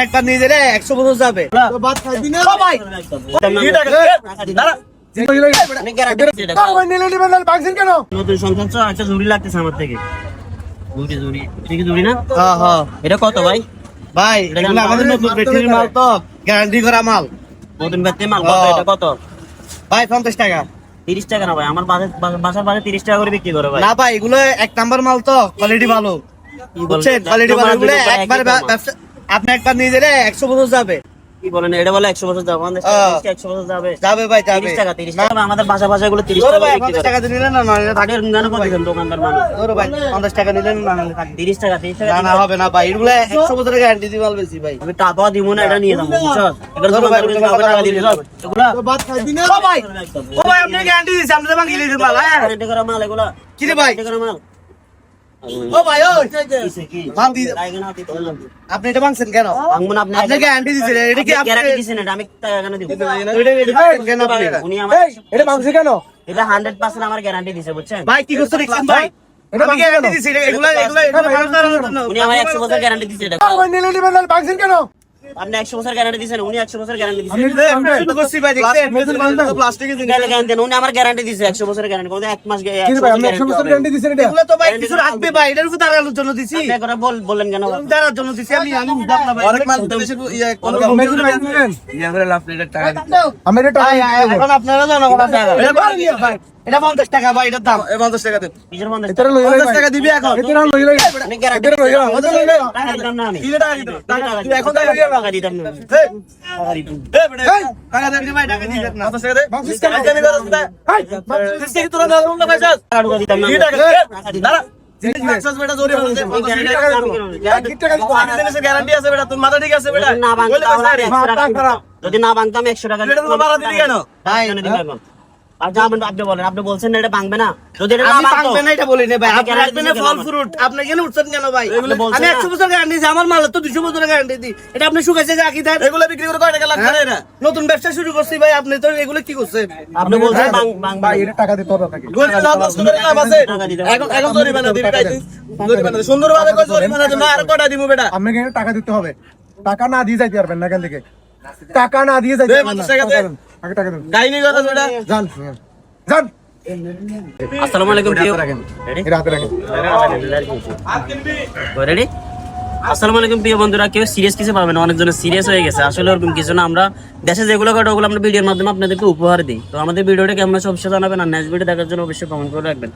একবার নিয়ে গেলে 100 বছর যাবে। নতুন সংসার তো একটা জুড়ি লাগতেছে আমার থেকে। জুড়ি ঠিক জুড়ি না? হ্যাঁ হ্যাঁ এটা কত ভাই? ভাই এগুলো আমাদের নতুন ব্যাটারির মাল তো, গ্যারান্টি করা মাল। নতুন ব্যাটারি মাল কত? এটা কত ভাই? 50 টাকা। 30 টাকা না ভাই, আমার বাসার বাজারে 30 টাকা করে বিক্রি করে ভাই। না ভাই, এগুলো এক নাম্বার মাল তো, কোয়ালিটি ভালো। বুঝছেন, কোয়ালিটি ভালো। এগুলো একবার ব্যবসা আপনি একবার নিয়ে গেলে 100 বছর যাবে। কি বলেন? এটা বলে 100 বছর যাবে, আমাদের 100 বছর যাবে। যাবে ভাই, যাবে। 30 টাকা 30 টাকা আমাদের বাসা গুলো 30 টাকা ভাই, বিক্রি 50 করে। টাকা দিলে না না তাদের গান কত দেন দোকানদার মানুষ? ওরে ভাই 50 টাকা নিলেন না না 30 টাকা 30 টাকা না হবে না ভাই, এগুলো 100 বছরের গ্যারান্টি দিয়ে মাল বেশি ভাই। আমি টাকা দিব না, এটা নিয়ে যাবো বুঝছো? এগুলো দোকানদার কাছে টাকা দিলে সব এগুলা বাদ খাই দিনা। ও ভাই আপনি গ্যারান্টি দিছেন, আপনি বাকি লিখে মাল। হ্যাঁ গ্যারান্টি করা মাল এগুলা। কি রে ভাই? গ্যারান্টি করা মাল। ও ভাই ওই কিসে কি? মাল দি, লাইগেন হাতে বললাম। আপনি এটা ভাঙছেন কেন? ভাঙবো না, আপনি আপনি গ্যারান্টি দিছেন, এটা কি আপনি গ্যারান্টি দিছেন? এটা আমি টাকা কেন দিব? এটা ভাঙছেন কেন আপনি? উনি আমার এটা ভাঙছে কেন? এটা 100% আমার গ্যারান্টি দিছে বুঝছেন? ভাই কি করতে দেখছেন ভাই? এটা ভাঙছে গ্যারান্টি দিছি, এগুলা উনি আমার 100 বছর গ্যারান্টি দিছে। এটা ভাই নিলে নিবেন না, ভাঙছেন কেন? আপনি 100 বছর গ্যারান্টি দিছেন, উনি 100 বছর গ্যারান্টি দিছে। আমি শুধু করছি ভাই, দেখছেন প্লাস্টিকের জিনিস। গ্যারান্টি উনি আমার গ্যারান্টি দিছে 100 বছরের গ্যারান্টি। কোন এক মাস গ্যারান্টি দিছেন এটা? এগুলা তো ভাই কিছু রাখবে ভাই, এটার উপর দাঁড়ানোর জন্য দিছি। আপনি করে বললেন কেন? দাঁড়ানোর জন্য দিছি আমি বুঝলাম না ভাই। অনেক মাল বেশি আমি এটা টাকা এখন আপনারা জানো কত টাকা? এটা ভাই এটা 50 টাকা ভাই, এটার দাম 50 টাকা দেন। কিসের বন্ধ? 50 টাকা দিবি এখন। এটা লই লই আপনি গ্যারান্টি এটা লই লই টাকা দিতাম না আমি। কি টাকা দিতে? তুই এখন টাকা দিবি টাকা দিতাম না। এই টাকা দিতাম। টাকা দে ভাই, টাকা দিয়ে দেন না। 50 টাকা দে। 50 টাকা জানি করছ না। এই 50 টাকা তোরা না লঙ্কা পয়সা। টাকা দিতাম না। কি টাকা? টাকা দিতাম। দাঁড়া। জিনিস মাক্সাস বেটা জোরে বলছে 50 টাকা দিব। কি টাকা দিব? আমাদের গ্যারান্টি আছে বেটা, তোর মাথা ঠিক আছে বেটা? না ভাঙতাম তাহলে 100 টাকা দিতাম। যদি না ভাঙতাম 100 টাকা এটা তো বাড়া দিলি কেন? ভাই আর যা আপনি বলেন, আপনি বলছেন না এটা ভাঙবে না। যদি এটা না আমি ভাঙতো ভাঙবে না এটা বলি না ভাই, আপনি আপনি guarantee রাখবেন না দিছেন ফল কেন? ফ্রুট, আপনি কেন উঠছেন কেন ভাই? এগুলো বলছেন আমি না। 100 বছর গ্যারান্টি দিই, আমার মাল তো 200 বছরের গ্যারান্টি দিই। এটা আপনি শুকাইছে যে আকি দেন, এগুলো বিক্রি করে কয় টাকা লাভ করে এরা? নতুন ব্যবসা শুরু করছি ভাই, আপনি তো এগুলো কি করছেন? আপনি বলছেন ভাই এটা টাকা দিতে হবে আপনাকে। গরিব লাভ নষ্ট করে লাভ আছে। এখন এখন জরিমানা দিবি ভাই, জরিমানা দে। সুন্দরভাবে কই জরিমানা দেন, আর কটা দিব বেটা? আপনাকে টাকা দিতে হবে। টাকা না দিয়ে যাইতে পারবেন না এখান থেকে। টাকা না দিয়ে যাইতে দে, পারবেন না। 50 টাকা দে। আগে টাকা দেন। গাইনি কথা বেটা। যান যান। আসসালামু আলাইকুম প্রিয় রেডি এটা হাতে রাখেন। রেডি আসসালামু আলাইকুম প্রিয় বন্ধুরা। কেউ সিরিয়াস কিছু পাবেন, অনেকজন সিরিয়াস হয়ে গেছে। আসলে ওরকম কিছু না, আমরা দেশে যেগুলো ঘটে ওগুলো আমরা ভিডিওর মাধ্যমে আপনাদেরকে উপহার দিই। তো আমাদের ভিডিওটা কেমন সবসময় জানাবেন, আর নেক্সট ভিডিও দেখার জন্য অবশ্যই কমেন্ট করে রাখবেন।